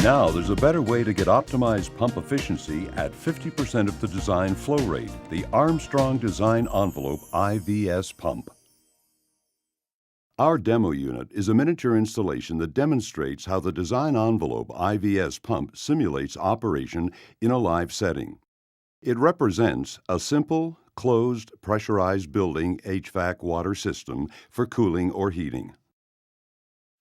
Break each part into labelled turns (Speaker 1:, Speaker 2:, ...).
Speaker 1: Now there's a better way to get optimized pump efficiency at 50% of the design flow rate, the Armstrong Design Envelope IVS pump. Our demo unit is a miniature installation that demonstrates how the Design Envelope IVS pump simulates operation in a live setting. It represents a simple, closed, pressurized building HVAC water system for cooling or heating.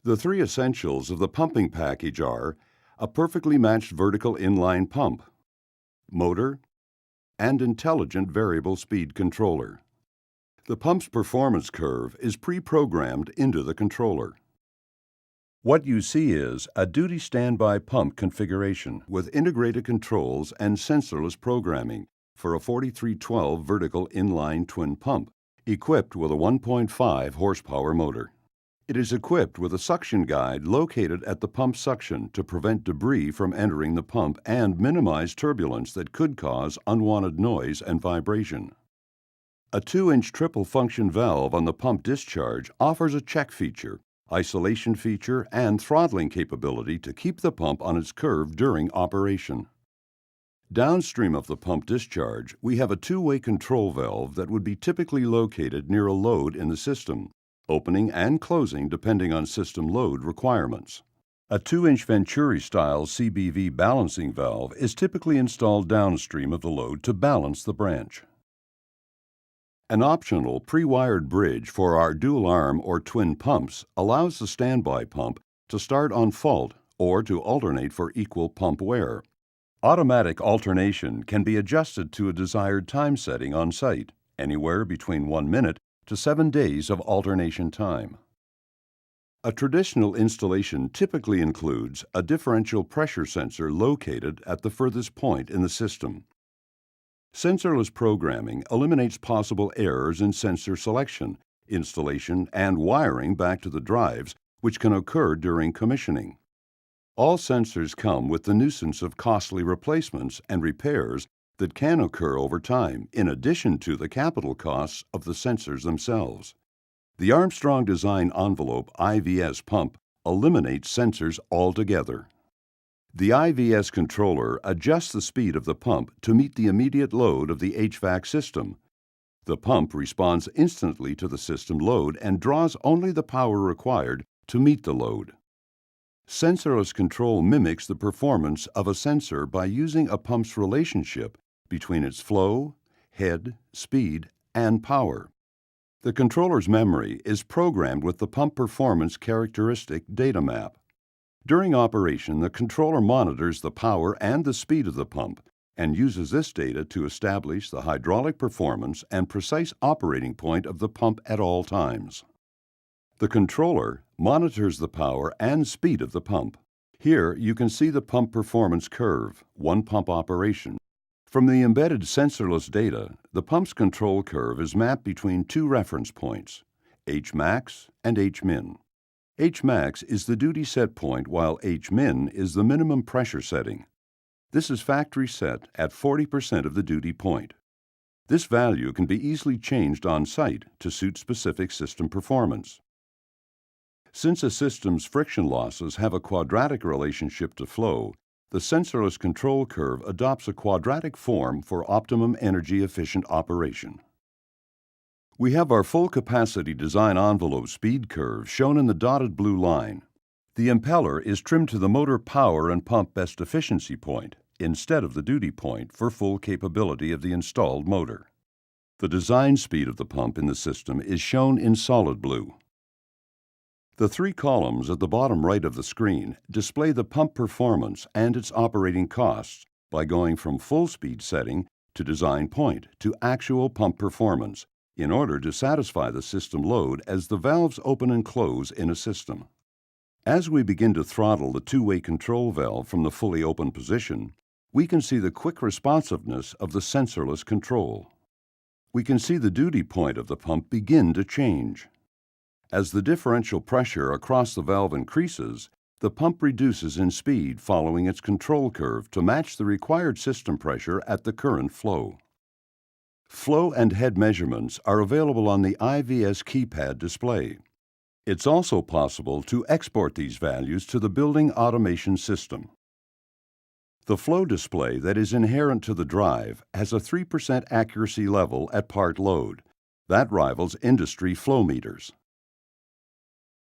Speaker 1: The three essentials of the pumping package are a perfectly matched vertical inline pump, motor, and intelligent variable speed controller. The pump's performance curve is pre-programmed into the controller. What you see is a duty standby pump configuration with integrated controls and sensorless programming for a 4312 vertical inline twin pump equipped with a 1.5 horsepower motor. It is equipped with a suction guide located at the pump suction to prevent debris from entering the pump and minimize turbulence that could cause unwanted noise and vibration. A 2-inch triple function valve on the pump discharge offers a check feature, isolation feature, and throttling capability to keep the pump on its curve during operation. Downstream of the pump discharge, we have a 2-way control valve that would be typically located near a load in the system, opening and closing depending on system load requirements. A 2-inch Venturi-style CBV balancing valve is typically installed downstream of the load to balance the branch. An optional pre-wired bridge for our dual-arm or twin pumps allows the standby pump to start on fault or to alternate for equal pump wear. Automatic alternation can be adjusted to a desired time setting on site, anywhere between 1 minute to 7 days of alternation time. A traditional installation typically includes a differential pressure sensor located at the furthest point in the system. Sensorless programming eliminates possible errors in sensor selection, installation, and wiring back to the drives, which can occur during commissioning. All sensors come with the nuisance of costly replacements and repairs that can occur over time, in addition to the capital costs of the sensors themselves. The Armstrong Design Envelope IVS pump eliminates sensors altogether. The IVS controller adjusts the speed of the pump to meet the immediate load of the HVAC system. The pump responds instantly to the system load and draws only the power required to meet the load. Sensorless control mimics the performance of a sensor by using a pump's relationship between its flow, head, speed, and power. The controller's memory is programmed with the pump performance characteristic data map. During operation, the controller monitors the power and the speed of the pump and uses this data to establish the hydraulic performance and precise operating point of the pump at all times. The controller monitors the power and speed of the pump. Here you can see the pump performance curve, one pump operation. From the embedded sensorless data, the pump's control curve is mapped between two reference points, Hmax and Hmin. Hmax is the duty set point while Hmin is the minimum pressure setting. This is factory set at 40% of the duty point. This value can be easily changed on site to suit specific system performance. Since a system's friction losses have a quadratic relationship to flow, the sensorless control curve adopts a quadratic form for optimum energy-efficient operation. We have our full capacity design envelope speed curve shown in the dotted blue line. The impeller is trimmed to the motor power and pump best efficiency point instead of the duty point for full capability of the installed motor. The design speed of the pump in the system is shown in solid blue. The three columns at the bottom right of the screen display the pump performance and its operating costs by going from full speed setting to design point to actual pump performance in order to satisfy the system load as the valves open and close in a system. As we begin to throttle the two-way control valve from the fully open position, we can see the quick responsiveness of the sensorless control. We can see the duty point of the pump begin to change. As the differential pressure across the valve increases, the pump reduces in speed following its control curve to match the required system pressure at the current flow. Flow and head measurements are available on the IVS keypad display. It's also possible to export these values to the building automation system. The flow display that is inherent to the drive has a 3% accuracy level at part load. That rivals industry flow meters.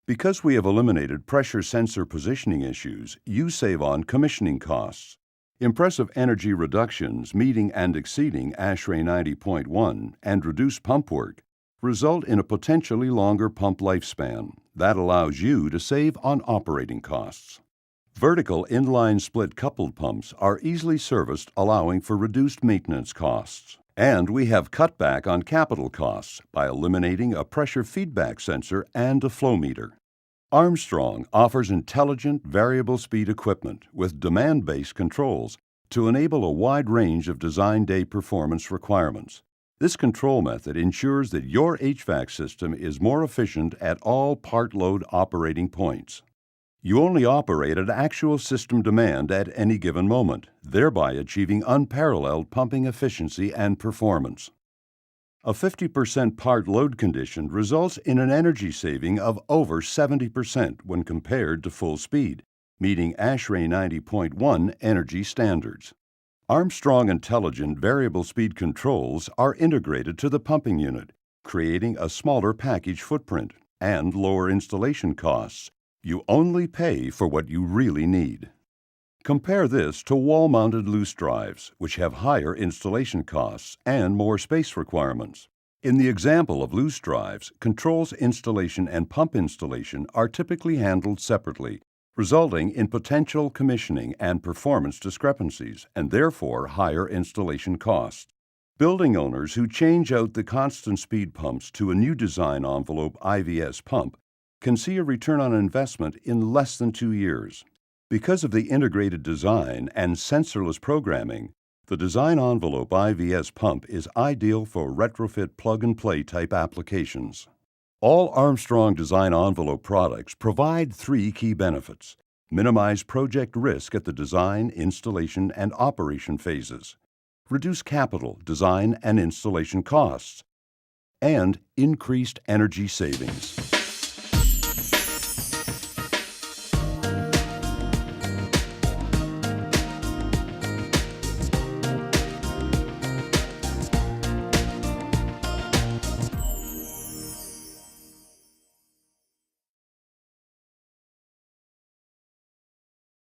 Speaker 1: Because we have eliminated pressure sensor positioning issues, you save on commissioning costs. Impressive energy reductions meeting and exceeding ASHRAE 90.1 and reduced pump work result in a potentially longer pump lifespan. That allows you to save on operating costs. Vertical inline split coupled pumps are easily serviced, allowing for reduced maintenance costs. And we have cut back on capital costs by eliminating a pressure feedback sensor and a flow meter. Armstrong offers intelligent variable speed equipment with demand-based controls to enable a wide range of design day performance requirements. This control method ensures that your HVAC system is more efficient at all part load operating points. You only operate at actual system demand at any given moment, thereby achieving unparalleled pumping efficiency and performance. A 50% part load condition results in an energy saving of over 70% when compared to full speed, meeting ASHRAE 90.1 energy standards. Armstrong Intelligent Variable Speed Controls are integrated to the pumping unit, creating a smaller package footprint and lower installation costs. You only pay for what you really need. Compare this to wall-mounted loose drives, which have higher installation costs and more space requirements. In the example of loose drives, controls installation and pump installation are typically handled separately, resulting in potential commissioning and performance discrepancies, and therefore higher installation costs. Building owners who change out the constant speed pumps to a new design envelope IVS pump can see a return on investment in less than 2 years. Because of the integrated design and sensorless programming, the design envelope IVS pump is ideal for retrofit plug-and-play type applications. All Armstrong design envelope products provide 3 key benefits: minimize project risk at the design, installation, and operation phases, reduce capital, design, and installation costs, and increased energy savings.